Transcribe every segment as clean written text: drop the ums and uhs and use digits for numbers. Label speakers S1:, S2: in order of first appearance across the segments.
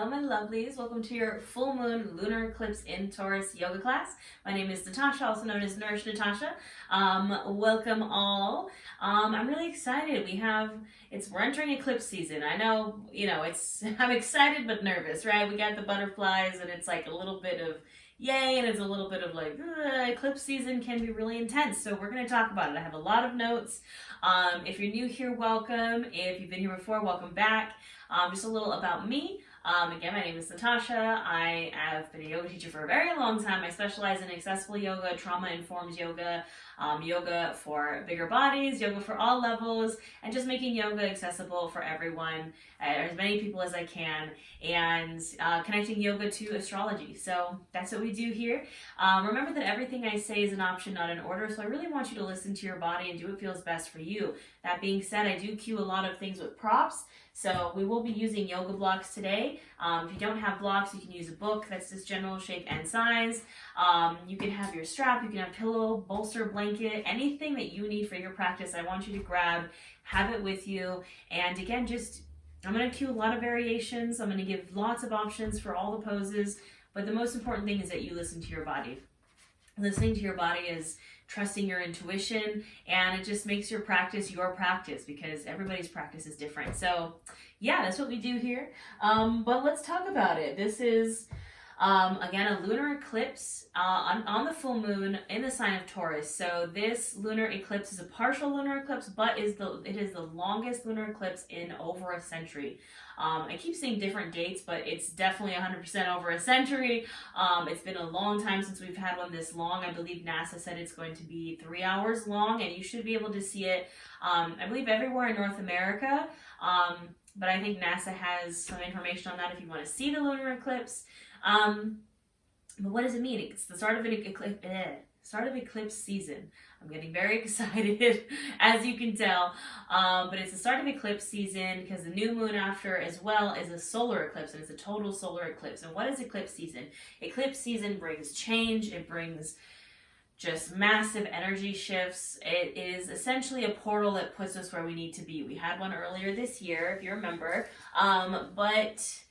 S1: Hello my lovelies, welcome to your full moon lunar eclipse in Taurus yoga class. My name is Natasha, also known as Nourish Natasha. Welcome all. I'm really excited. We're entering eclipse season. I know, I'm excited but nervous, right? We got the butterflies and it's like a little bit of yay and it's a little bit of like, eclipse season can be really intense. So we're going to talk about it. I have a lot of notes. If you're new here, welcome. If you've been here before, welcome back. Just a little about me. Again, my name is Natasha. I have been a yoga teacher for a very long time. I specialize in accessible yoga, trauma-informed yoga, yoga for bigger bodies, yoga for all levels, and just making yoga accessible for everyone, as many people as I can, and connecting yoga to astrology. So that's what we do here. Remember that everything I say is an option, not an order, so I really want you to listen to your body and do what feels best for you. That being said, I do cue a lot of things with props. So we will be using yoga blocks today. If you don't have blocks, you can use a book that's this general shape and size. You can have your strap, you can have pillow, bolster, blanket, anything that you need for your practice. I want you to grab, have it with you. And again, I'm going to cue a lot of variations. I'm going to give lots of options for all the poses. But the most important thing is that you listen to your body. Listening to your body is trusting your intuition, and it just makes your practice because everybody's practice is different. So yeah, that's what we do here. But let's talk about it. This is again a lunar eclipse on the full moon in the sign of Taurus. So this lunar eclipse is a partial lunar eclipse, but it is the longest lunar eclipse in over a century. I keep seeing different dates, but it's definitely 100% over a century. It's been a long time since we've had one this long. I believe NASA said it's going to be 3 hours long, and you should be able to see it, I believe, everywhere in North America. But I think NASA has some information on that if you want to see the lunar eclipse. But what does it mean? It's the start of eclipse season. I'm getting very excited, as you can tell. But it's the start of eclipse season because the new moon after as well is a solar eclipse, and it's a total solar eclipse. And what is eclipse season? Eclipse season brings change. It brings just massive energy shifts. It is essentially a portal that puts us where we need to be. We had one earlier this year, if you remember. But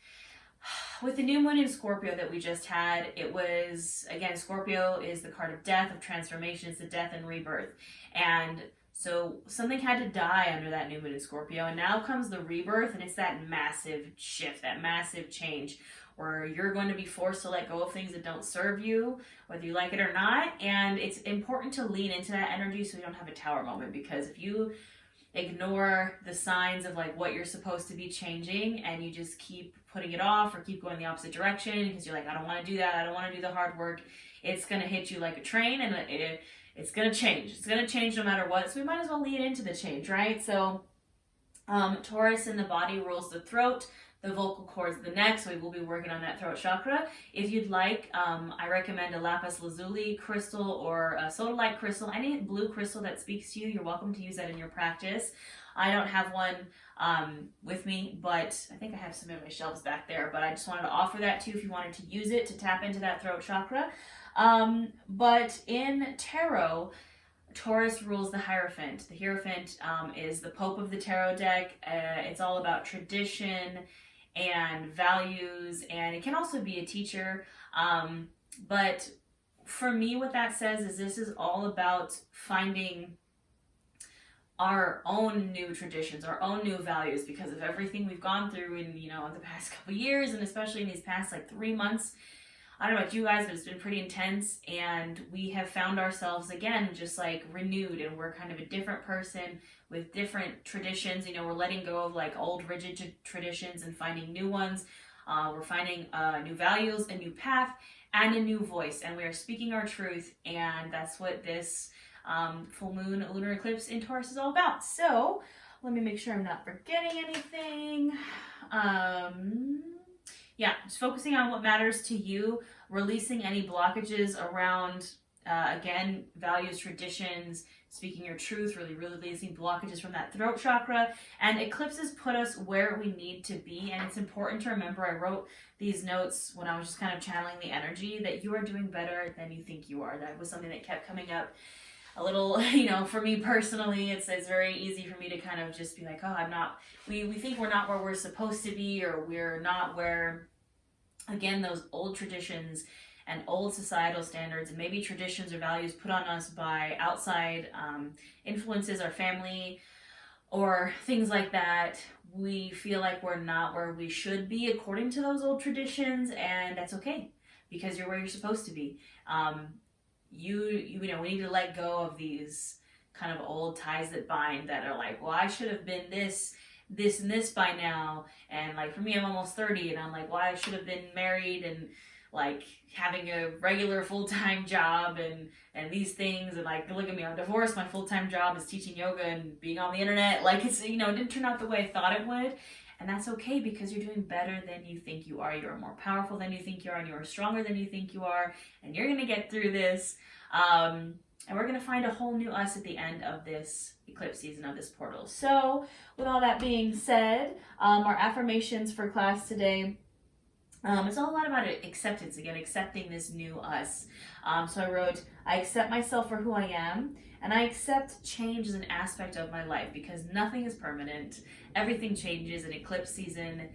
S1: with the new moon in Scorpio that we just had, it was, again, Scorpio is the card of death, of transformation. It's the death and rebirth. And so something had to die under that new moon in Scorpio. And now comes the rebirth, and it's that massive shift, that massive change, where you're going to be forced to let go of things that don't serve you, whether you like it or not. And it's important to lean into that energy so you don't have a tower moment, because if you ignore the signs of like what you're supposed to be changing and you just keep putting it off or keep going the opposite direction because you're like, I don't want to do that, I don't want to do the hard work, it's going to hit you like a train, and it's going to change. It's going to change no matter what. So we might as well lean into the change, right? So Taurus in the body rules the throat, the vocal cords, the neck, so we will be working on that throat chakra. If you'd like, I recommend a lapis lazuli crystal or a sodalite crystal, any blue crystal that speaks to you. You're welcome to use that in your practice. I don't have one with me, but I think I have some in my shelves back there, but I just wanted to offer that to you if you wanted to use it to tap into that throat chakra. But in tarot, Taurus rules the Hierophant. The Hierophant is the Pope of the tarot deck. It's all about tradition and values, and it can also be a teacher. But for me, what that says is this is all about finding our own new traditions, our own new values, because of everything we've gone through in the past couple of years, and especially in these past 3 months. I don't know about you guys, but it's been pretty intense, and we have found ourselves again just renewed, and we're kind of a different person with different traditions. We're letting go of old rigid traditions and finding new ones. We're finding new values, a new path, and a new voice, and we are speaking our truth, and that's what this full moon lunar eclipse in Taurus is all about. So let me make sure I'm not forgetting anything. Yeah, just focusing on what matters to you, releasing any blockages around, again, values, traditions, speaking your truth, really releasing blockages from that throat chakra. And eclipses put us where we need to be, and it's important to remember, I wrote these notes when I was just kind of channeling the energy, that you are doing better than you think you are. That was something that kept coming up a little, for me personally, it's very easy for me to kind of just be like, oh, I'm not, we think we're not where we're supposed to be, or we're not where again, those old traditions and old societal standards, and maybe traditions or values put on us by outside influences, our family, or things like that. We feel like we're not where we should be according to those old traditions, and that's okay because you're where you're supposed to be. You know, we need to let go of these kind of old ties that bind, that are like, well, I should have been this, and this by now. And like for me, I'm almost 30, and I'm like, well, I should have been married and like having a regular full-time job and these things. And like, look at me, I'm divorced. My full-time job is teaching yoga and being on the internet. Like, it's, you know, it didn't turn out the way I thought it would. And that's okay, because you're doing better than you think you are. You're more powerful than you think you are, and you're stronger than you think you are. And you're going to get through this. And we're going to find a whole new us at the end of this eclipse season, of this portal. So with all that being said, our affirmations for class today, it's all a lot about acceptance, again, accepting this new us. So I wrote, I accept myself for who I am, and I accept change as an aspect of my life, because nothing is permanent. Everything changes, and eclipse season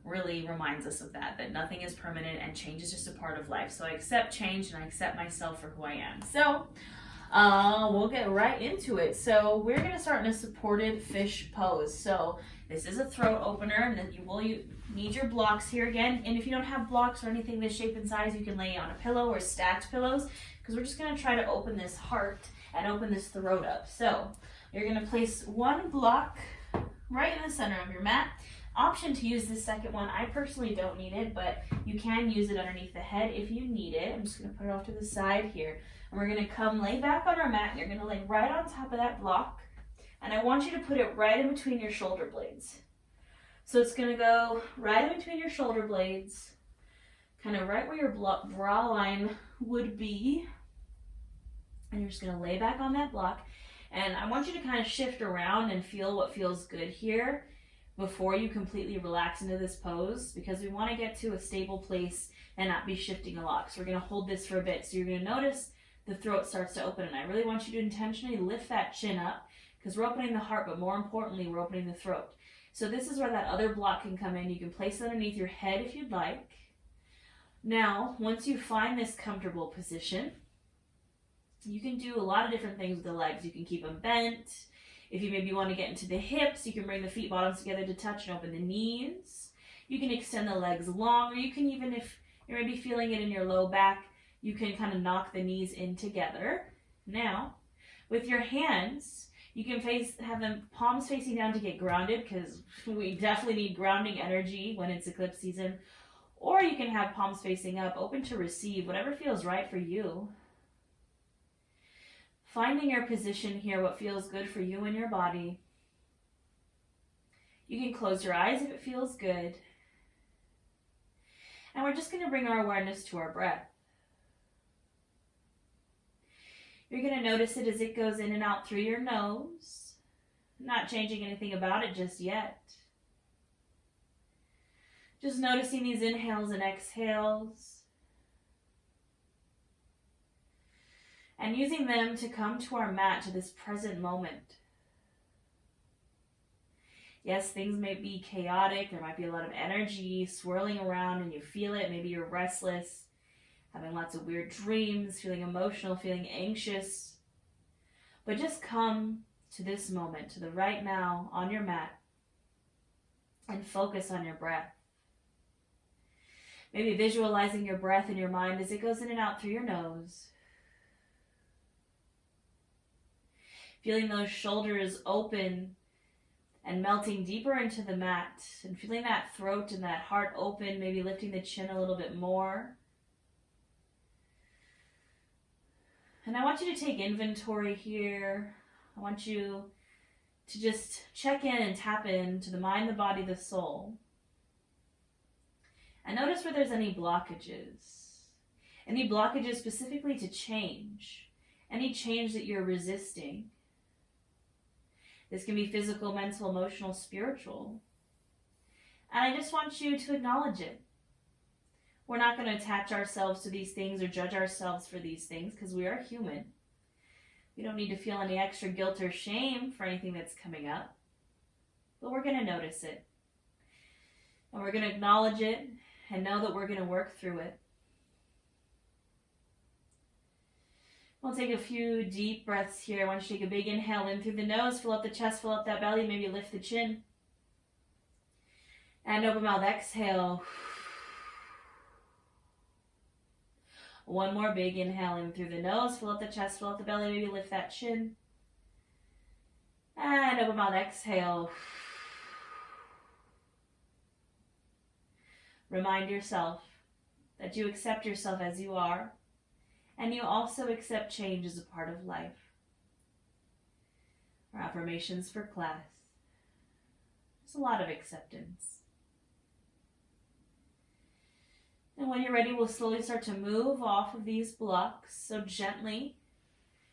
S1: really reminds us of that nothing is permanent and change is just a part of life. So I accept change, and I accept myself for who I am. So we'll get right into it. So we're going to start in a supported fish pose. So this is a throat opener, and then you need your blocks here again. And if you don't have blocks or anything this shape and size, you can lay on a pillow or stacked pillows, because we're just going to try to open this heart and open this throat up. So you're going to place one block right in the center of your mat. Option to use this second one. I personally don't need it, but you can use it underneath the head if you need it. I'm just going to put it off to the side here. And we're going to come lay back on our mat. You're going to lay right on top of that block. And I want you to put it right in between your shoulder blades. So it's going to go right in between your shoulder blades, kind of right where your bra line would be. And you're just going to lay back on that block. And I want you to kind of shift around and feel what feels good here before you completely relax into this pose, because we want to get to a stable place and not be shifting a lot. So we're going to hold this for a bit. So you're going to notice the throat starts to open, and I really want you to intentionally lift that chin up, because we're opening the heart, but more importantly, we're opening the throat. So this is where that other block can come in. You can place it underneath your head if you'd like. Now, once you find this comfortable position, you can do a lot of different things with the legs. You can keep them bent. If you maybe want to get into the hips, you can bring the feet bottoms together to touch and open the knees. You can extend the legs long, or you can even, if you're maybe feeling it in your low back, you can kind of knock the knees in together. Now, with your hands, you can have them palms facing down to get grounded, because we definitely need grounding energy when it's eclipse season. Or you can have palms facing up, open to receive, whatever feels right for you. Finding your position here, what feels good for you and your body. You can close your eyes if it feels good. And we're just going to bring our awareness to our breath. You're going to notice it as it goes in and out through your nose. Not changing anything about it just yet. Just noticing these inhales and exhales. And using them to come to our mat, to this present moment. Yes, things may be chaotic. There might be a lot of energy swirling around and you feel it. Maybe you're restless, having lots of weird dreams, feeling emotional, feeling anxious. But just come to this moment, to the right now on your mat, and focus on your breath. Maybe visualizing your breath in your mind as it goes in and out through your nose. Feeling those shoulders open and melting deeper into the mat, and feeling that throat and that heart open, maybe lifting the chin a little bit more. And I want you to take inventory here. I want you to just check in and tap into the mind, the body, the soul. And notice where there's any blockages. Any blockages specifically to change. Any change that you're resisting. This can be physical, mental, emotional, spiritual. And I just want you to acknowledge it. We're not going to attach ourselves to these things or judge ourselves for these things, because we are human. We don't need to feel any extra guilt or shame for anything that's coming up. But we're going to notice it. And we're going to acknowledge it. and know that we're going to work through it. We'll take a few deep breaths here. I want you to take a big inhale in through the nose, fill up the chest, fill up that belly, maybe lift the chin. And open mouth, exhale. One more big inhale in through the nose, fill up the chest, fill up the belly, maybe lift that chin. And open mouth, exhale. Remind yourself that you accept yourself as you are, and you also accept change as a part of life. Our affirmations for class. There's a lot of acceptance. And when you're ready, we'll slowly start to move off of these blocks. So gently,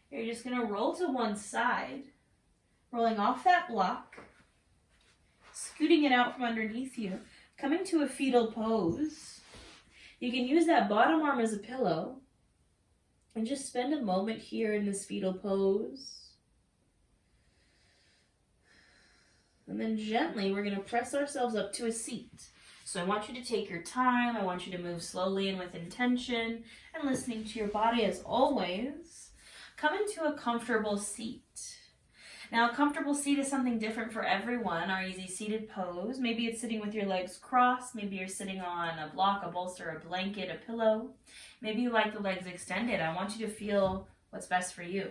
S1: you're just going to roll to one side, rolling off that block, scooting it out from underneath you, coming to a fetal pose. You can use that bottom arm as a pillow and just spend a moment here in this fetal pose. And then gently, we're going to press ourselves up to a seat. So I want you to take your time. I want you to move slowly and with intention and listening to your body as always. Come into a comfortable seat. Now, a comfortable seat is something different for everyone. Our easy seated pose. Maybe it's sitting with your legs crossed. Maybe you're sitting on a block, a bolster, a blanket, a pillow. Maybe you like the legs extended. I want you to feel what's best for you.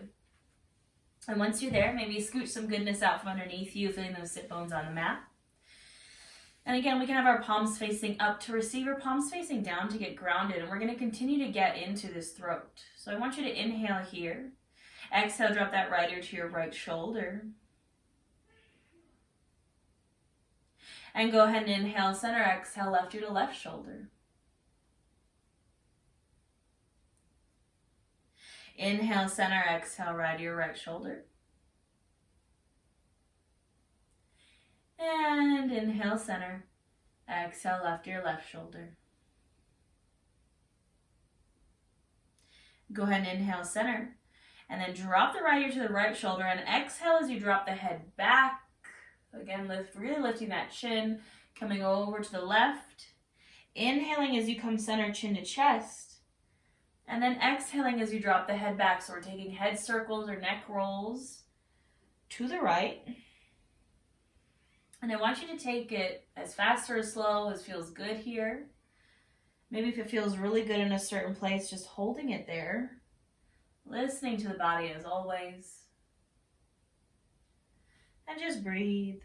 S1: And once you're there, maybe scoot some goodness out from underneath you, feeling those sit bones on the mat. And again, we can have our palms facing up to receive, or palms facing down to get grounded. And we're going to continue to get into this throat. So I want you to inhale here. Exhale, drop that right ear to your right shoulder. And go ahead and inhale, center, exhale, left ear to left shoulder. Inhale, center, exhale, right ear, right shoulder. And inhale, center, exhale, left ear, left shoulder. Go ahead and inhale, center. And then drop the right ear to the right shoulder and exhale as you drop the head back. Again, really lifting that chin, coming over to the left. Inhaling as you come center, chin to chest. And then exhaling as you drop the head back. So we're taking head circles or neck rolls to the right. And I want you to take it as fast or as slow as feels good here. Maybe if it feels really good in a certain place, just holding it there. Listening to the body as always. And just breathe.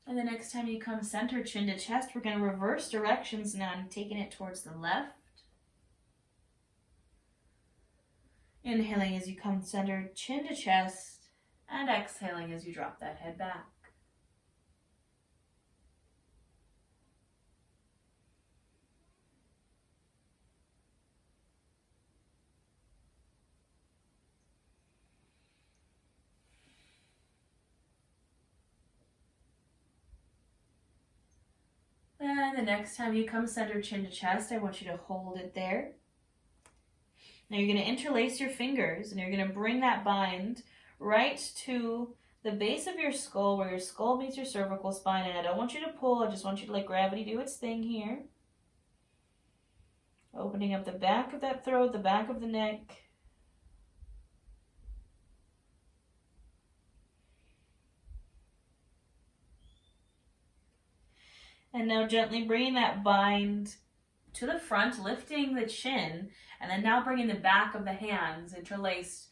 S1: And the next time you come center, chin to chest, we're going to reverse directions now and taking it towards the left. Inhaling as you come center, chin to chest. And exhaling as you drop that head back. And the next time you come center, chin to chest, I want you to hold it there. Now you're going to interlace your fingers and you're going to bring that bind right to the base of your skull, where your skull meets your cervical spine. And I don't want you to pull, I just want you to let gravity do its thing here. Opening up the back of that throat, the back of the neck. And now gently bringing that bind to the front, lifting the chin, and then now bringing the back of the hands interlaced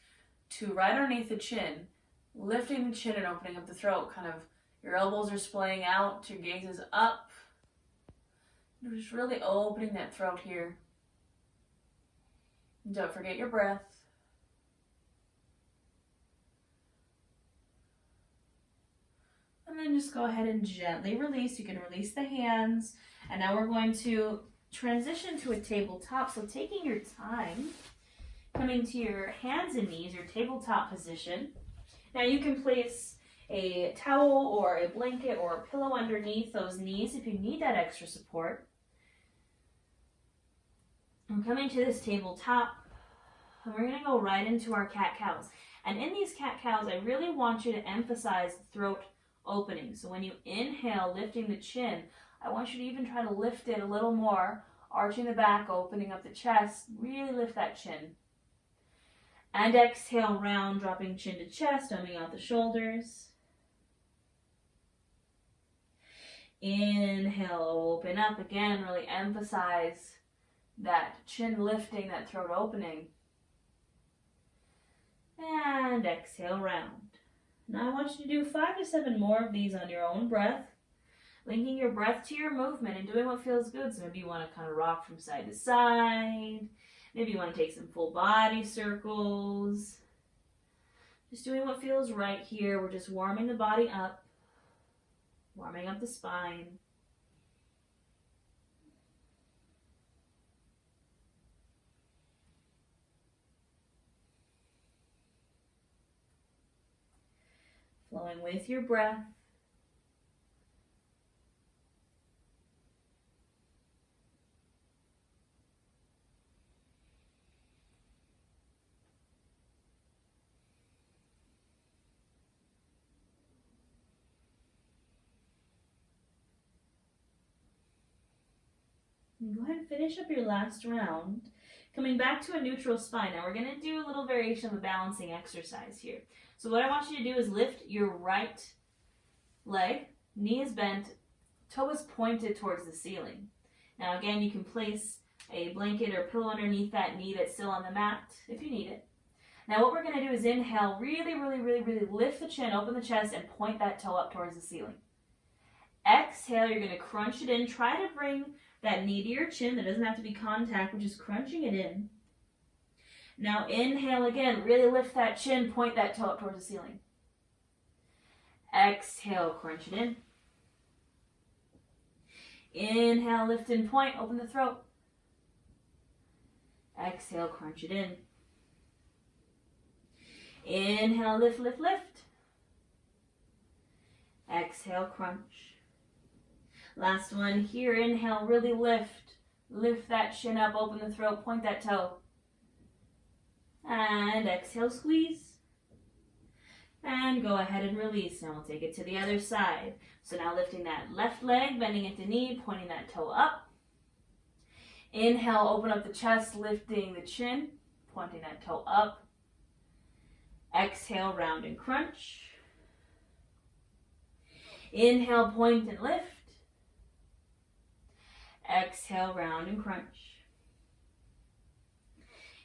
S1: to right underneath the chin, lifting the chin and opening up the throat. Kind of your elbows are splaying out, your gaze is up. You're just really opening that throat here. Don't forget your breath. And then just go ahead and gently release. You can release the hands. And now we're going to transition to a tabletop. So taking your time, coming to your hands and knees, your tabletop position. Now you can place a towel or a blanket or a pillow underneath those knees if you need that extra support. I'm coming to this tabletop. And we're going to go right into our cat-cows. And in these cat-cows, I really want you to emphasize the throat opening. So when you inhale, lifting the chin, I want you to even try to lift it a little more, arching the back, opening up the chest. Really lift that chin. And exhale, round, dropping chin to chest, dumbing out the shoulders. Inhale, open up again. Really emphasize that chin lifting, that throat opening. And exhale, round. Now I want you to do 5 to 7 more of these on your own breath, linking your breath to your movement and doing what feels good. So maybe you want to kind of rock from side to side. Maybe you want to take some full body circles. Just doing what feels right here. We're just warming the body up, warming up the spine. Flowing with your breath. And go ahead and finish up your last round. Coming back to a neutral spine. Now we're going to do a little variation of a balancing exercise here. So what I want you to do is lift your right leg, knee is bent, toe is pointed towards the ceiling. Now again, you can place a blanket or pillow underneath that knee that's still on the mat if you need it. Now what we're going to do is inhale, really lift the chin, open the chest, and point that toe up towards the ceiling. Exhale, you're going to crunch it in. Try to bring that knee to your chin. There doesn't have to be contact, we're just crunching it in. Now inhale again, really lift that chin, point that toe up towards the ceiling. Exhale, crunch it in. Inhale, lift and point, open the throat. Exhale, crunch it in. Inhale, lift. Exhale, crunch. Last one here, inhale, really lift. Lift that chin up, open the throat, point that toe. And exhale, squeeze. And go ahead and release. Now we'll take it to the other side. So now lifting that left leg, bending at the knee, pointing that toe up. Inhale, open up the chest, lifting the chin, pointing that toe up. Exhale, round and crunch. Inhale, point and lift. Exhale, round and crunch.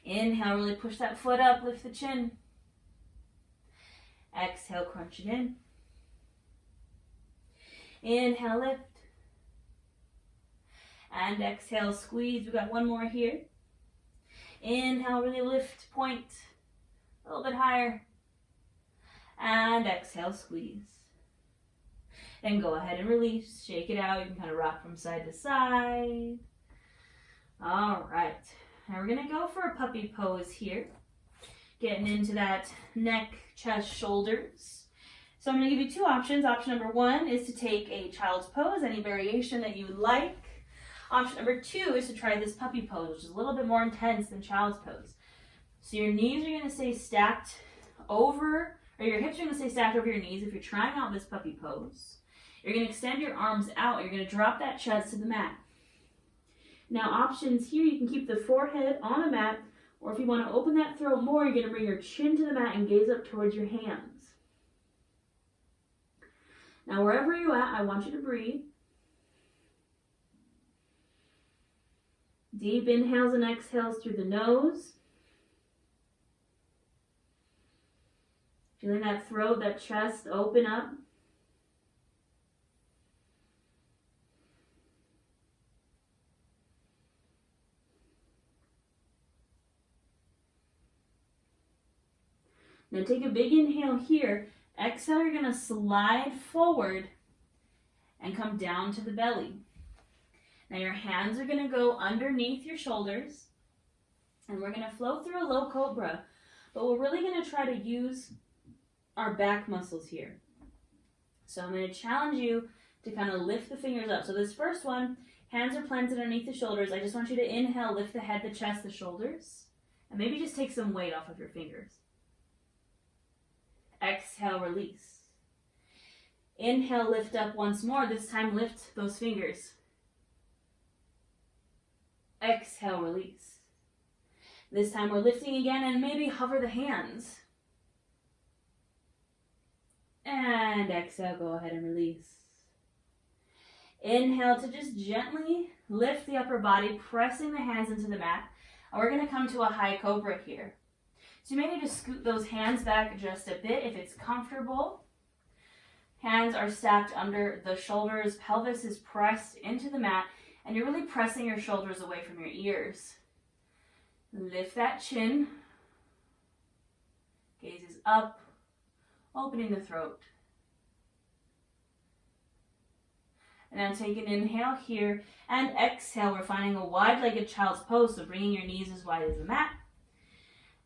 S1: Inhale, really push that foot up, lift the chin. Exhale, crunch it in. Inhale, lift. And exhale, squeeze. We've got one more here. Inhale, really lift, point. A little bit higher. And exhale, squeeze. Then go ahead and release. Shake it out. You can kind of rock from side to side. All right. Now we're going to go for a puppy pose here. Getting into that neck, chest, shoulders. So I'm going to give you 2 options. Option number 1 is to take a child's pose, any variation that you would like. Option number 2 is to try this puppy pose, which is a little bit more intense than child's pose. So your knees are going to stay stacked over, or your hips are going to stay stacked over your knees if you're trying out this puppy pose. You're going to extend your arms out. You're going to drop that chest to the mat. Now options here, you can keep the forehead on the mat, or if you want to open that throat more, you're going to bring your chin to the mat and gaze up towards your hands. Now wherever you're at, I want you to breathe. Deep inhales and exhales through the nose. Feeling that throat, that chest open up. Now take a big inhale here. Exhale, you're going to slide forward and come down to the belly. Now your hands are going to go underneath your shoulders, and we're going to flow through a low cobra, but we're really going to try to use our back muscles here. So I'm going to challenge you to kind of lift the fingers up. So this first one, hands are planted underneath the shoulders. I just want you to inhale, lift the head, the chest, the shoulders, And maybe just take some weight off of your fingers. Exhale, release. Inhale, lift up once more. This time, lift those fingers. Exhale, release. This time, we're lifting again, and maybe hover the hands. And exhale, go ahead and release. Inhale to just gently lift the upper body, pressing the hands into the mat. And we're going to come to a high cobra here. So you may need to scoot those hands back just a bit if it's comfortable. Hands are stacked under the shoulders, pelvis is pressed into the mat, and you're really pressing your shoulders away from your ears. Lift that chin. Gaze is up, opening the throat. And now take an inhale here, and exhale. We're finding a wide-legged child's pose, so bringing your knees as wide as the mat.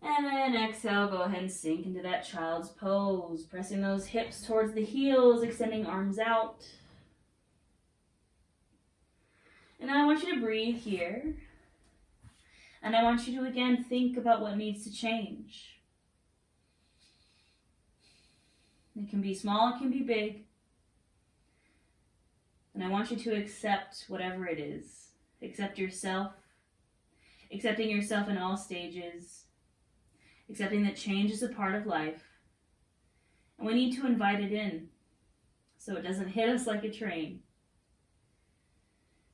S1: And then exhale, go ahead and sink into that child's pose, pressing those hips towards the heels, extending arms out. And now I want you to breathe here. And I want you to again think about what needs to change. It can be small, it can be big. And I want you to accept whatever it is. Accept yourself. Accepting yourself in all stages. Accepting that change is a part of life. And we need to invite it in so it doesn't hit us like a train.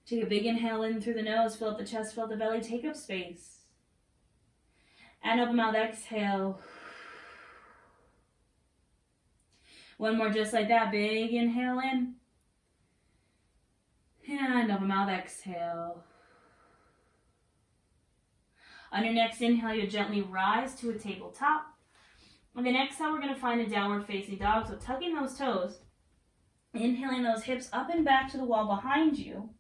S1: Take a big inhale in through the nose, fill up the chest, fill up the belly, take up space. And open mouth, exhale. One more just like that, big inhale in. And open mouth, exhale. On your next inhale, you'll gently rise to a tabletop. On the next exhale, we're going to find a downward facing dog. So tucking those toes, inhaling those hips up and back to the wall behind you.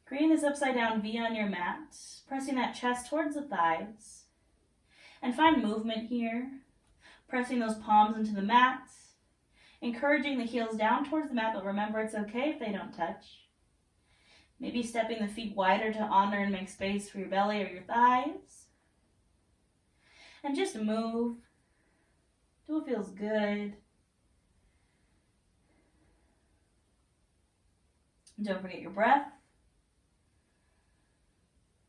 S1: Creating this upside down V on your mat. Pressing that chest towards the thighs. And find movement here. Pressing those palms into the mat. Encouraging the heels down towards the mat, but remember it's okay if they don't touch. Maybe stepping the feet wider to honor and make space for your belly or your thighs. And just move. Do what feels good. Don't forget your breath.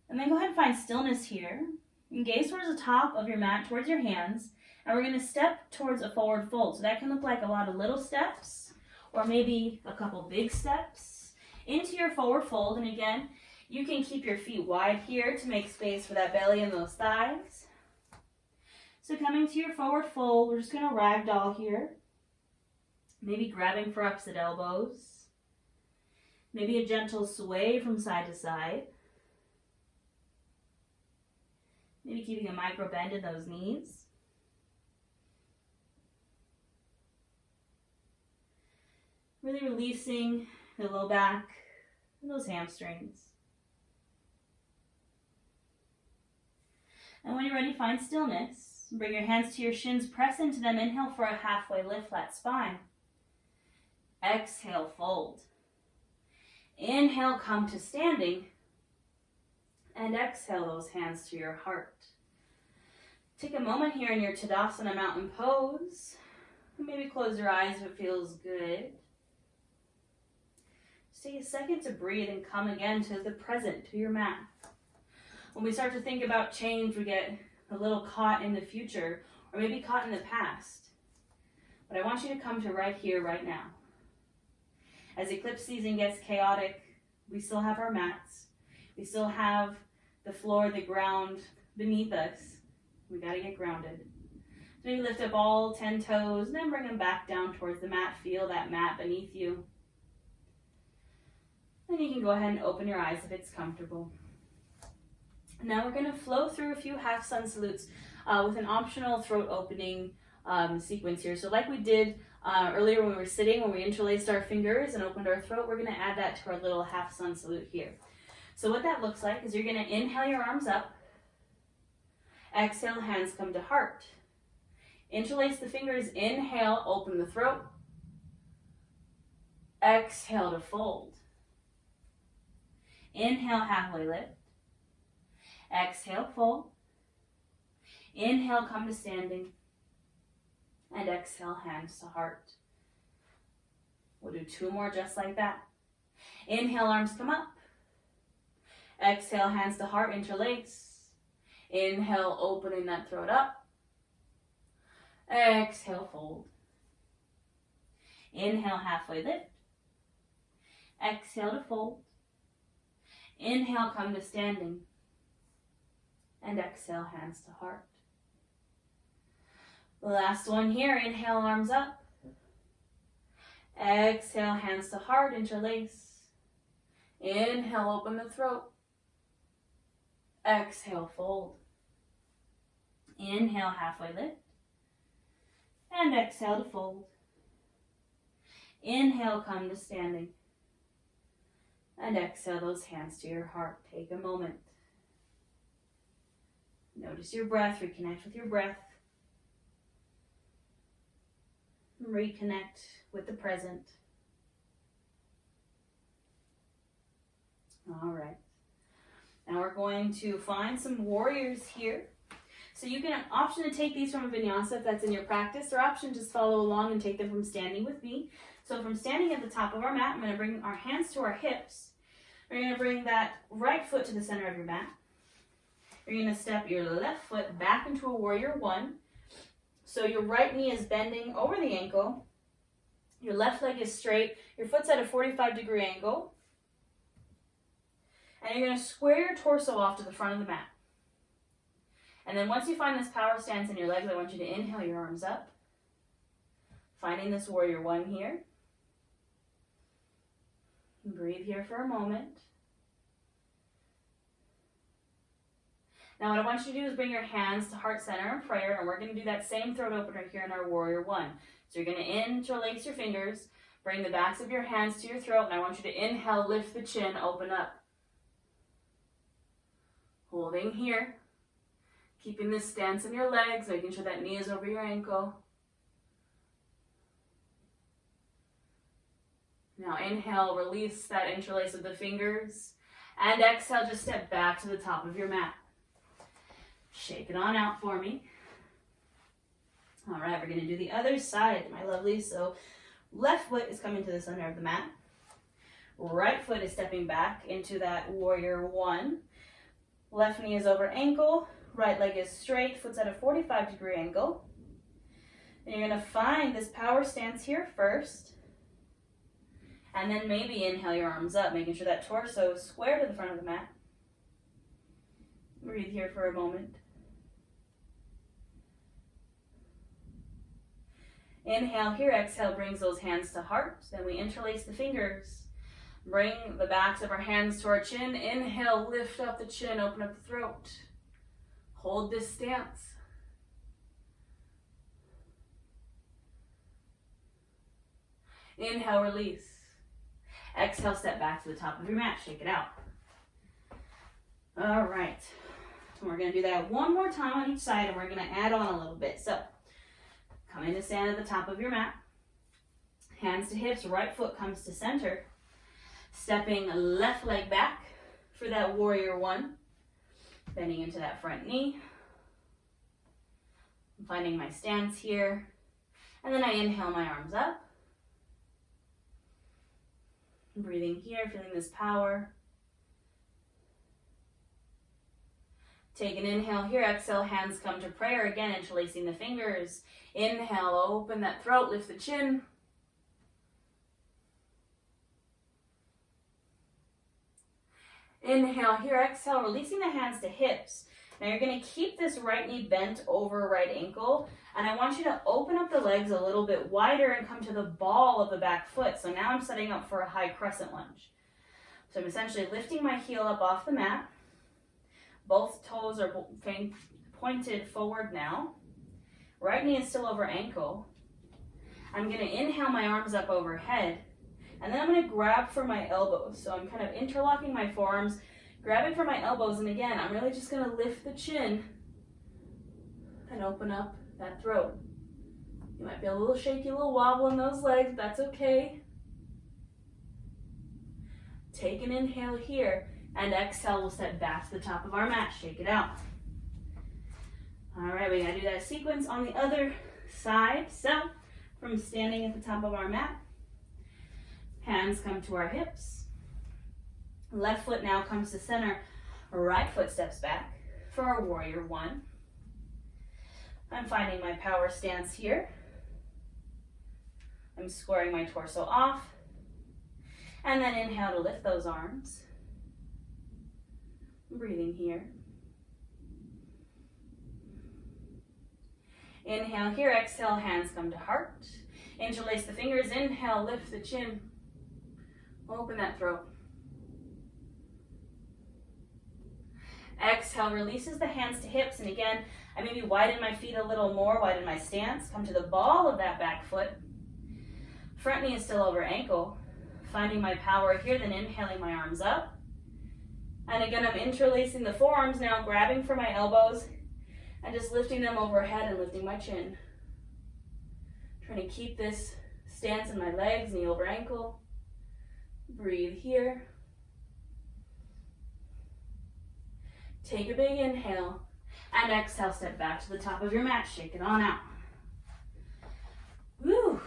S1: And then go ahead and find stillness here. And gaze towards the top of your mat, towards your hands. And we're going to step towards a forward fold. So that can look like a lot of little steps, or maybe a couple big steps into your forward fold. And again, you can keep your feet wide here to make space for that belly and those thighs. So coming to your forward fold, we're just going to ragdoll here. Maybe grabbing for opposite elbows. Maybe a gentle sway from side to side. Maybe keeping a micro bend in those knees. Really releasing the low back and those hamstrings. And when you're ready, find stillness. Bring your hands to your shins, press into them. Inhale for a halfway lift, flat spine. Exhale, fold. Inhale, come to standing. And exhale those hands to your heart. Take a moment here in your Tadasana mountain pose. Maybe close your eyes if it feels good. Take a second to breathe and come again to the present, to your mat. When we start to think about change, we get a little caught in the future, or maybe caught in the past. But I want you to come to right here, right now. As eclipse season gets chaotic, we still have our mats. We still have the floor, the ground beneath us. We got to get grounded. So maybe lift up all 10 toes, and then bring them back down towards the mat. Feel that mat beneath you. And you can go ahead and open your eyes if it's comfortable. Now we're going to flow through a few half sun salutes with an optional throat opening sequence here. So like we did earlier when we were sitting, when we interlaced our fingers and opened our throat, we're going to add that to our little half sun salute here. So what that looks like is you're going to inhale your arms up. Exhale, hands come to heart. Interlace the fingers, inhale, open the throat. Exhale to fold. Inhale, halfway lift. Exhale, fold. Inhale, come to standing. And exhale, hands to heart. We'll do 2 more just like that. Inhale, arms come up. Exhale, hands to heart, interlace. Inhale, opening that throat up. Exhale, fold. Inhale, halfway lift. Exhale to fold. Inhale, come to standing. And exhale, hands to heart. The last one here, inhale, arms up. Exhale, hands to heart, interlace. Inhale, open the throat. Exhale, fold. Inhale, halfway lift. And exhale to fold. Inhale, come to standing. And exhale those hands to your heart. Take a moment. Notice your breath, reconnect with your breath. Reconnect with the present. All right. Now we're going to find some warriors here. So you can option to take these from a vinyasa if that's in your practice, or option just follow along and take them from standing with me. So from standing at the top of our mat, I'm going to bring our hands to our hips. We're going to bring that right foot to the center of your mat. You're going to step your left foot back into a warrior 1. So your right knee is bending over the ankle. Your left leg is straight. Your foot's at a 45-degree angle. And you're going to square your torso off to the front of the mat. And then once you find this power stance in your legs, I want you to inhale your arms up. Finding this warrior 1 here. Breathe here for a moment. Now what I want you to do is bring your hands to heart center in prayer, and we're going to do that same throat opener here in our warrior 1. So you're going to interlace your fingers, bring the backs of your hands to your throat, and I want you to inhale, lift the chin, open up. Holding here. Keeping this stance in your legs, making sure that knee is over your ankle. Now inhale, release that interlace of the fingers. And exhale, just step back to the top of your mat. Shake it on out for me. All right, we're going to do the other side, my lovelies. So left foot is coming to the center of the mat. Right foot is stepping back into that warrior 1. Left knee is over ankle. Right leg is straight. Foot's at a 45-degree angle. And you're going to find this power stance here first. And then maybe inhale your arms up, making sure that torso is square to the front of the mat. Breathe here for a moment. Inhale here, exhale brings those hands to heart. Then we interlace the fingers. Bring the backs of our hands to our chin. Inhale, lift up the chin, open up the throat. Hold this stance. Inhale, release. Exhale, step back to the top of your mat. Shake it out. All right. We're going to do that one more time on each side, and we're going to add on a little bit. So, come in to stand at the top of your mat. Hands to hips, right foot comes to center. Stepping left leg back for that warrior 1. Bending into that front knee. I'm finding my stance here. And then I inhale my arms up. Breathing here, feeling this power. Take an inhale here, exhale, hands come to prayer. Again, interlacing the fingers. Inhale, open that throat, lift the chin. Inhale here, exhale, releasing the hands to hips. Now you're going to keep this right knee bent over right ankle, and I want you to open up the legs a little bit wider and come to the ball of the back foot. So now I'm setting up for a high crescent lunge. So I'm essentially lifting my heel up off the mat. Both toes are pointed forward now. Right knee is still over ankle. I'm going to inhale my arms up overhead. And then I'm going to grab for my elbows. So I'm kind of interlocking my forearms, grabbing for my elbows. And again, I'm really just going to lift the chin and open up that throat. You might be a little shaky, a little wobble in those legs. That's okay. Take an inhale here. And exhale, we'll step back to the top of our mat. Shake it out. All right, we gotta do that sequence on the other side. So, from standing at the top of our mat, hands come to our hips. Left foot now comes to center. Right foot steps back for our warrior one. I'm finding my power stance here. I'm squaring my torso off. And then inhale to lift those arms. Breathing here. Inhale here, exhale, hands come to heart. Interlace the fingers, inhale, lift the chin. Open that throat. Exhale, releases the hands to hips. And again, I maybe widen my feet a little more, widen my stance. Come to the ball of that back foot. Front knee is still over ankle. Finding my power here, then inhaling my arms up. And again, I'm interlacing the forearms now, grabbing for my elbows and just lifting them overhead and lifting my chin. Trying to keep this stance in my legs, knee over ankle. Breathe here. Take a big inhale and exhale, step back to the top of your mat, shake it on out. Woo!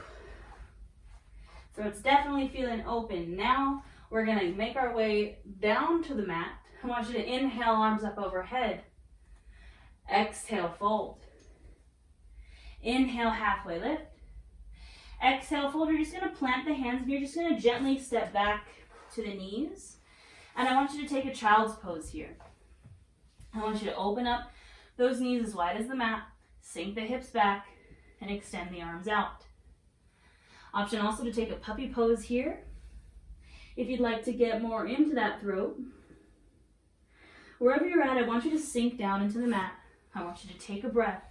S1: Throat's definitely feeling open. Now we're gonna make our way down to the mat. I want you to inhale, arms up overhead. Exhale, fold. Inhale, halfway lift. Exhale, fold. You're just gonna plant the hands and you're just gonna gently step back to the knees. And I want you to take a child's pose here. I want you to open up those knees as wide as the mat, sink the hips back, and extend the arms out. Option also to take a puppy pose here. If you'd like to get more into that throat, wherever you're at, I want you to sink down into the mat. I want you to take a breath.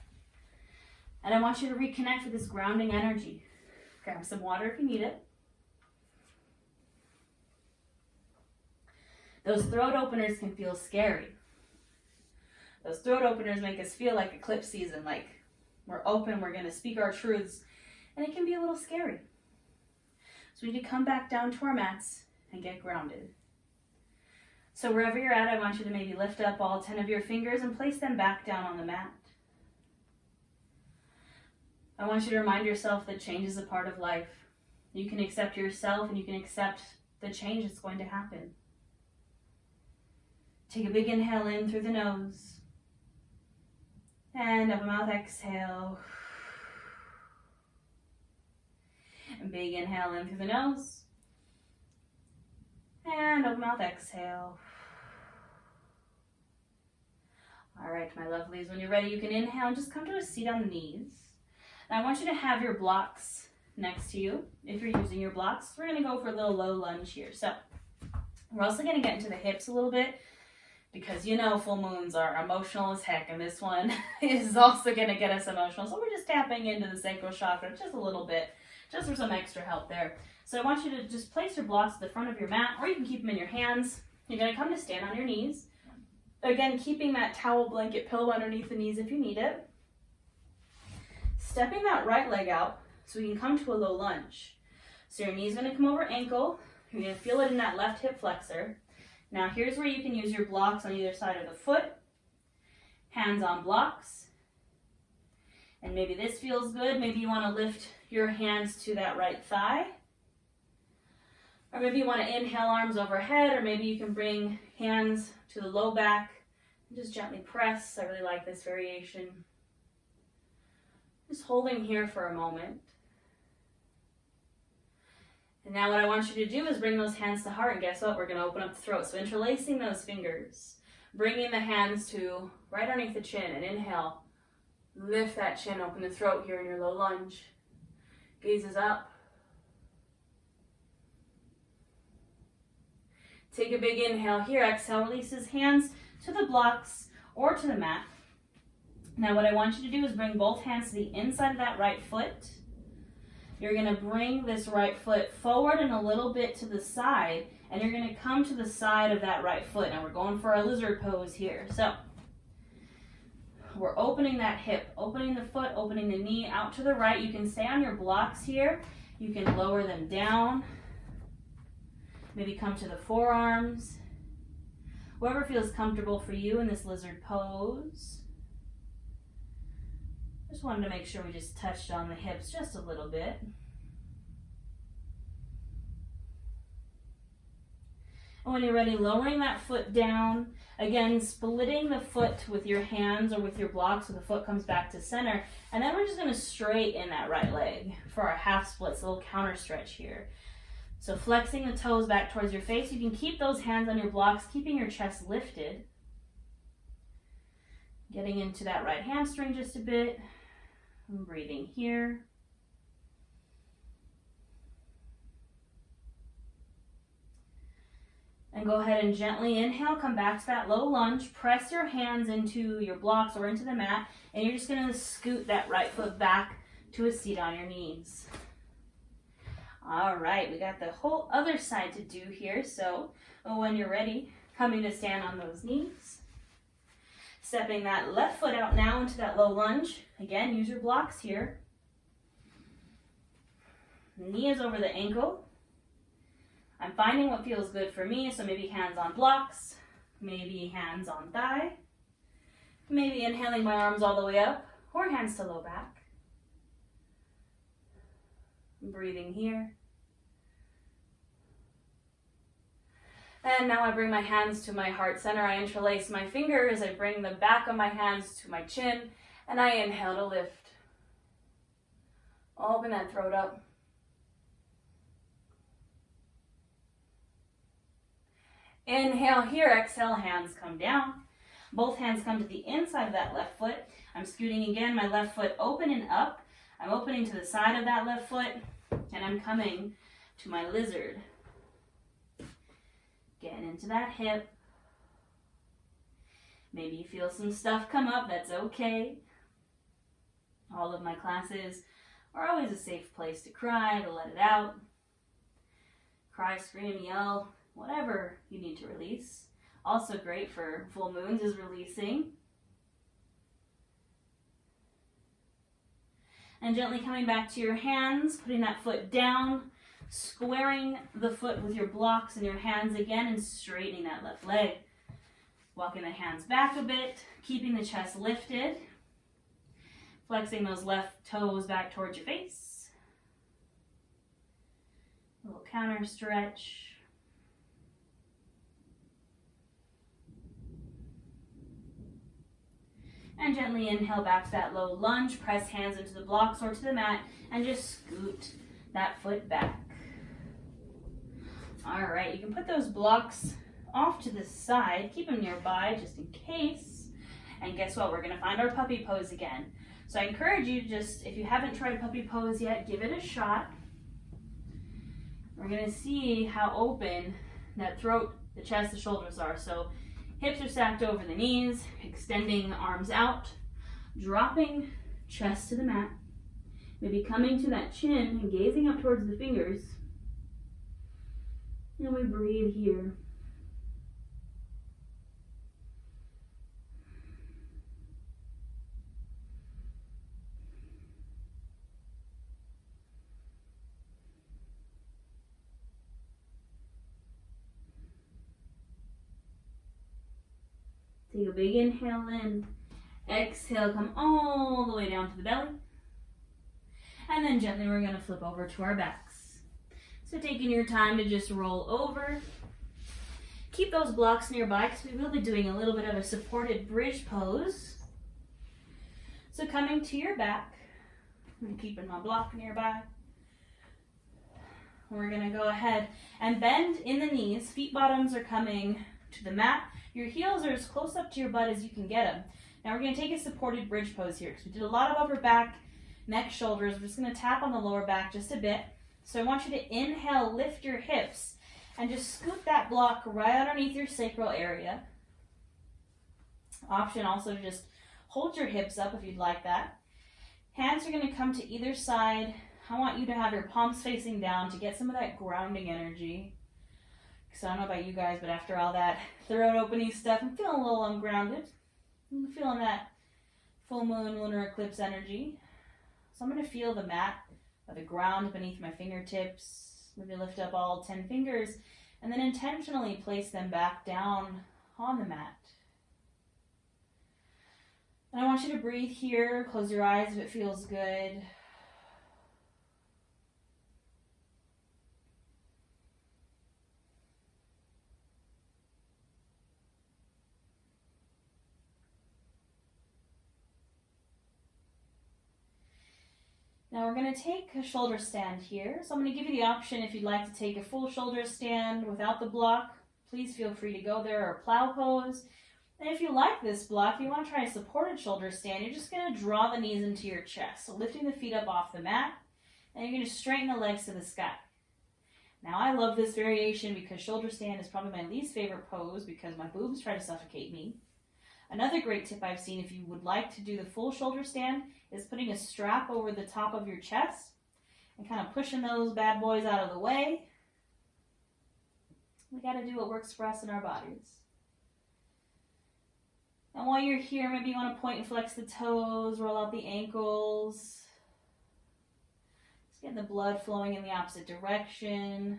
S1: And I want you to reconnect with this grounding energy. Grab some water if you need it. Those throat openers can feel scary. Those throat openers make us feel like eclipse season, like we're open, we're going to speak our truths, and it can be a little scary. So we need to come back down to our mats and get grounded. So wherever you're at, I want you to maybe lift up all 10 of your fingers and place them back down on the mat. I want you to remind yourself that change is a part of life. You can accept yourself and you can accept the change that's going to happen. Take a big inhale in through the nose. And open mouth, exhale. And big inhale in through the nose. And open mouth, exhale. All right, my lovelies, when you're ready, you can inhale and just come to a seat on the knees. Now I want you to have your blocks next to you. If you're using your blocks, we're gonna go for a little low lunge here. So we're also gonna get into the hips a little bit because you know full moons are emotional as heck, and this one is also gonna get us emotional. So we're just tapping into the sacral chakra just a little bit, just for some extra help there. So I want you to just place your blocks at the front of your mat, or you can keep them in your hands. You're gonna come to stand on your knees. Again, keeping that towel blanket pillow underneath the knees if you need it. Stepping that right leg out so we can come to a low lunge. So your knee's gonna come over ankle. You're gonna feel it in that left hip flexor. Now here's where you can use your blocks on either side of the foot. Hands on blocks. And maybe this feels good. Maybe you wanna lift your hands to that right thigh. Or maybe you wanna inhale, arms overhead, or maybe you can bring hands to the low back and just gently press. I really like this variation. Just holding here for a moment. And now what I want you to do is bring those hands to heart, and guess what? We're going to open up the throat. So interlacing those fingers, bringing the hands to right underneath the chin, and inhale. Lift that chin, open the throat here in your low lunge. Gazes up. Take a big inhale here. Exhale, releases hands to the blocks or to the mat. Now what I want you to do is bring both hands to the inside of that right foot. You're going to bring this right foot forward and a little bit to the side, and you're going to come to the side of that right foot. Now we're going for a lizard pose here. So we're opening that hip, opening the foot, opening the knee out to the right. You can stay on your blocks here. You can lower them down. Maybe come to the forearms. Whoever feels comfortable for you in this lizard pose. Just wanted to make sure we just touched on the hips just a little bit. And when you're ready, lowering that foot down. Again, splitting the foot with your hands or with your blocks so the foot comes back to center. And then we're just going to straighten that right leg for our half splits, a little counter stretch here. So flexing the toes back towards your face. You can keep those hands on your blocks, keeping your chest lifted. Getting into that right hamstring just a bit. And breathing here. And go ahead and gently inhale, come back to that low lunge, press your hands into your blocks or into the mat, and you're just going to scoot that right foot back to a seat on your knees. All right, we got the whole other side to do here, so when you're ready, coming to stand on those knees. Stepping that left foot out now into that low lunge. Again, use your blocks here. Knee is over the ankle. I'm finding what feels good for me, so maybe hands on blocks, maybe hands on thigh, maybe inhaling my arms all the way up, or hands to low back. Breathing here. And now I bring my hands to my heart center. I interlace my fingers. I bring the back of my hands to my chin, and I inhale to lift. Open that throat up. Inhale here, exhale, hands come down. Both hands come to the inside of that left foot. I'm scooting again, my left foot open and up. I'm opening to the side of that left foot, and I'm coming to my lizard. Getting into that hip. Maybe you feel some stuff come up, that's okay. All of my classes are always a safe place to cry, to let it out. Cry, scream, yell. Whatever you need to release. Also great for full moons is releasing. And gently coming back to your hands, putting that foot down, squaring the foot with your blocks and your hands again, and straightening that left leg. Walking the hands back a bit, keeping the chest lifted. Flexing those left toes back towards your face. A little counter stretch. And gently inhale back to that low lunge. Press hands into the blocks or to the mat and just scoot that foot back. All right, you can put those blocks off to the side. Keep them nearby just in case. And guess what? We're going to find our puppy pose again. So I encourage you just, if you haven't tried puppy pose yet, give it a shot. We're going to see how open that throat, the chest, the shoulders are. So hips are stacked over the knees, extending the arms out, dropping chest to the mat, maybe coming to that chin and gazing up towards the fingers. And we breathe here. Take a big inhale in. Exhale, come all the way down to the belly. And then gently we're going to flip over to our backs. So taking your time to just roll over. Keep those blocks nearby because we will be doing a little bit of a supported bridge pose. So coming to your back. I'm keeping my block nearby. We're going to go ahead and bend in the knees. Feet bottoms are coming to the mat. Your heels are as close up to your butt as you can get them. Now we're going to take a supported bridge pose here because we did a lot of upper back, neck, shoulders. We're just going to tap on the lower back just a bit. So I want you to inhale, lift your hips, and just scoot that block right underneath your sacral area. Option also to just hold your hips up if you'd like that. Hands are going to come to either side. I want you to have your palms facing down to get some of that grounding energy. So I don't know about you guys, but after all that throat opening stuff, I'm feeling a little ungrounded. I'm feeling that full moon, lunar eclipse energy. So I'm going to feel the mat or the ground beneath my fingertips. Maybe lift up all 10 fingers and then intentionally place them back down on the mat. And I want you to breathe here. Close your eyes if it feels good. Now we're going to take a shoulder stand here. So I'm going to give you the option if you'd like to take a full shoulder stand without the block. Please feel free to go there, or plow pose. And if you like this block, you want to try a supported shoulder stand, you're just going to draw the knees into your chest. So lifting the feet up off the mat, and you're going to straighten the legs to the sky. Now I love this variation because shoulder stand is probably my least favorite pose because my boobs try to suffocate me. Another great tip I've seen if you would like to do the full shoulder stand is putting a strap over the top of your chest and kind of pushing those bad boys out of the way. We got to do what works for us in our bodies. And while you're here, maybe you want to point and flex the toes, roll out the ankles. Just getting the blood flowing in the opposite direction.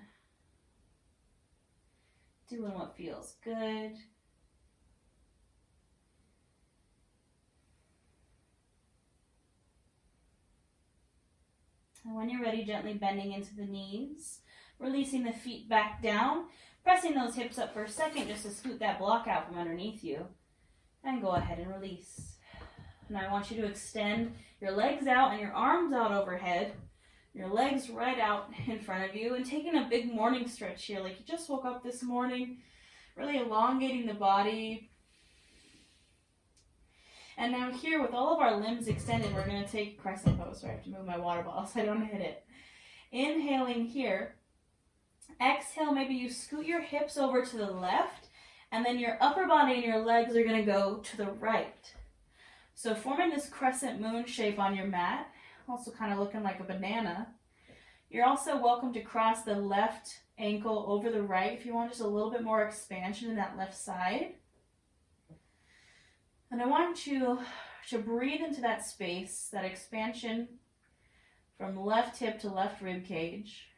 S1: Doing what feels good. And when you're ready, gently bending into the knees, releasing the feet back down, pressing those hips up for a second just to scoot that block out from underneath you. And go ahead and release. Now I want you to extend your legs out and your arms out overhead, your legs right out in front of you, and taking a big morning stretch here, like you just woke up this morning, really elongating the body. And now here, with all of our limbs extended, we're going to take Crescent Pose. Sorry, I have to move my water bottle so I don't hit it. Inhaling here. Exhale, maybe you scoot your hips over to the left, and then your upper body and your legs are going to go to the right. So forming this crescent moon shape on your mat, also kind of looking like a banana. You're also welcome to cross the left ankle over the right if you want just a little bit more expansion in that left side. And I want you to breathe into that space, that expansion from left hip to left rib cage.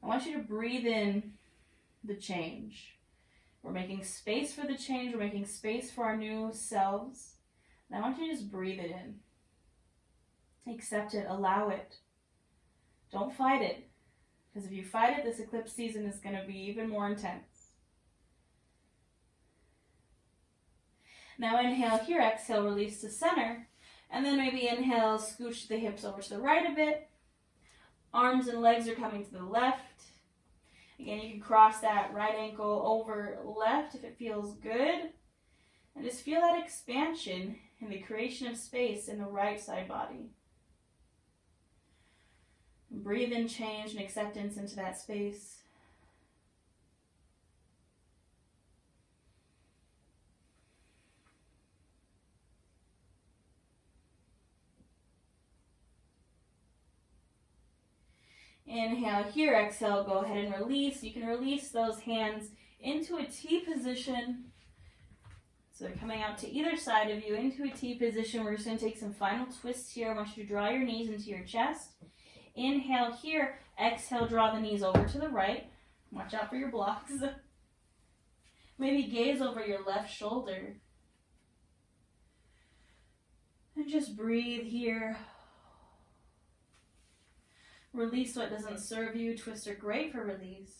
S1: I want you to breathe in the change. We're making space for the change. We're making space for our new selves. And I want you to just breathe it in. Accept it. Allow it. Don't fight it. Because if you fight it, this eclipse season is going to be even more intense. Now inhale here, exhale, release to center. And then maybe inhale, scooch the hips over to the right a bit. Arms and legs are coming to the left. Again, you can cross that right ankle over left if it feels good. And just feel that expansion in the creation of space in the right side body. And breathe in change and acceptance into that space. Inhale here, exhale, go ahead and release. You can release those hands into a T position. So they're coming out to either side of you into a T position. We're just going to take some final twists here. I want you to draw your knees into your chest. Inhale here, exhale, draw the knees over to the right. Watch out for your blocks. Maybe gaze over your left shoulder. And just breathe here. Release what doesn't serve you. Twists are great for release.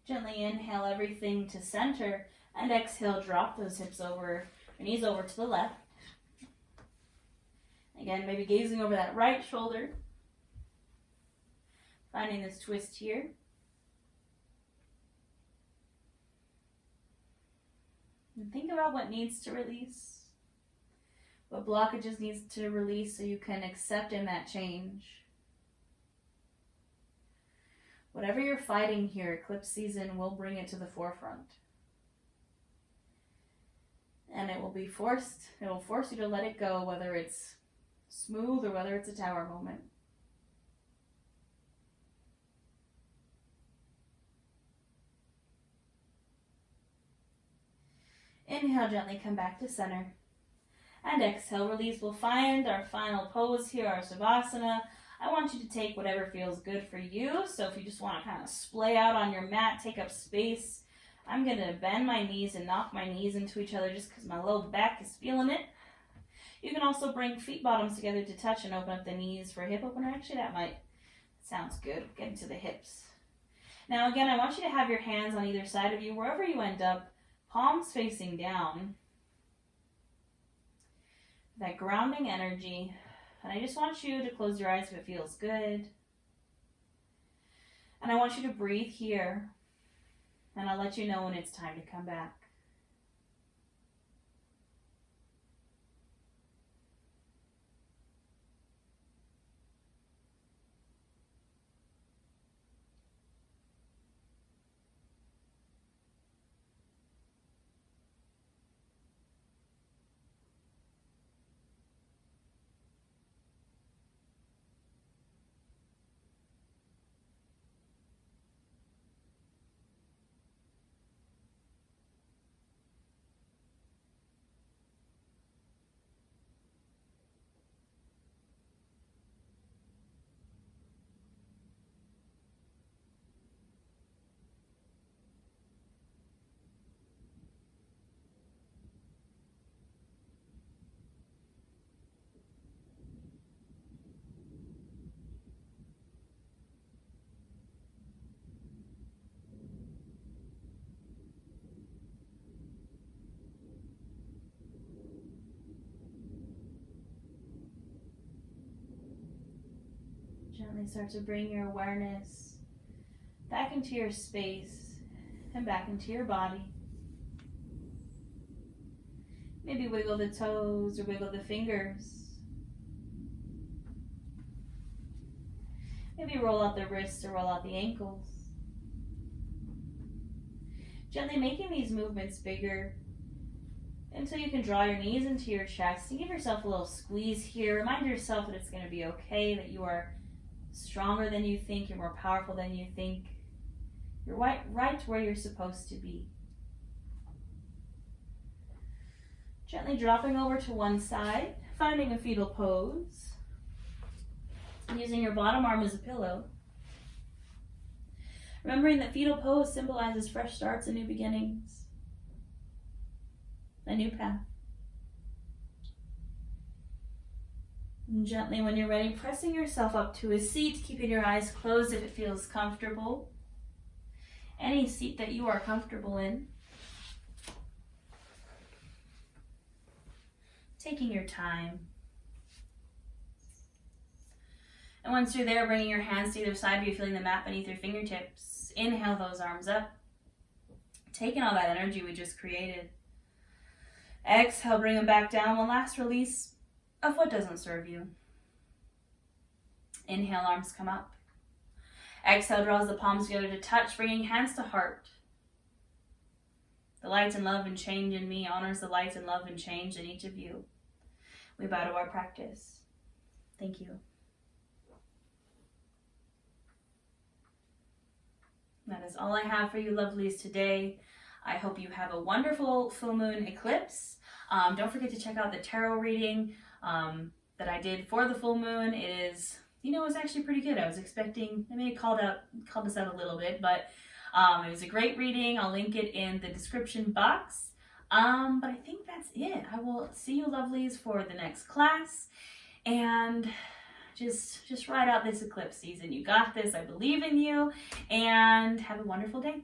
S1: Gently inhale everything to center, and exhale, drop those hips over, knees over to the left. Again, maybe gazing over that right shoulder. Finding this twist here. And think about what needs to release. What blockages needs to release so you can accept in that change. Whatever you're fighting here, eclipse season will bring it to the forefront. And it will force you to let it go, whether it's smooth or whether it's a tower moment. Inhale, gently come back to center. And exhale, release. We'll find our final pose here, our Savasana. I want you to take whatever feels good for you. So if you just want to kind of splay out on your mat, take up space. I'm going to bend my knees and knock my knees into each other just because my low back is feeling it. You can also bring feet bottoms together to touch and open up the knees for a hip opener. Actually, sounds good. Get into the hips. Now again, I want you to have your hands on either side of you, wherever you end up, palms facing down. That grounding energy. And I just want you to close your eyes if it feels good. And I want you to breathe here. And I'll let you know when it's time to come back. Gently start to bring your awareness back into your space and back into your body. Maybe wiggle the toes or wiggle the fingers. Maybe roll out the wrists or roll out the ankles. Gently making these movements bigger until you can draw your knees into your chest and give yourself a little squeeze here. Remind yourself that it's going to be okay, that you are stronger than you think, you're more powerful than you think. You're right where you're supposed to be. Gently dropping over to one side, finding a fetal pose. Using your bottom arm as a pillow. Remembering that fetal pose symbolizes fresh starts and new beginnings. A new path. And gently, when you're ready, pressing yourself up to a seat, keeping your eyes closed if it feels comfortable. Any seat that you are comfortable in. Taking your time. And once you're there, bringing your hands to either side of you, feeling the mat beneath your fingertips. Inhale those arms up. Taking all that energy we just created. Exhale, bring them back down. One last release of what doesn't serve you. Inhale, arms come up. Exhale, draws the palms together to touch, bringing hands to heart. The light and love and change in me honors the light and love and change in each of you. We bow to our practice. Thank you. That is all I have for you lovelies today. I hope you have a wonderful full moon eclipse. Don't forget to check out the tarot reading that I did for the full moon. It is, it was actually pretty good. I was expecting, I may have called this out a little bit, but it was a great reading. I'll link it in the description box. But I think that's it. I will see you lovelies for the next class. And just ride out this eclipse season. You got this. I believe in you. And have a wonderful day.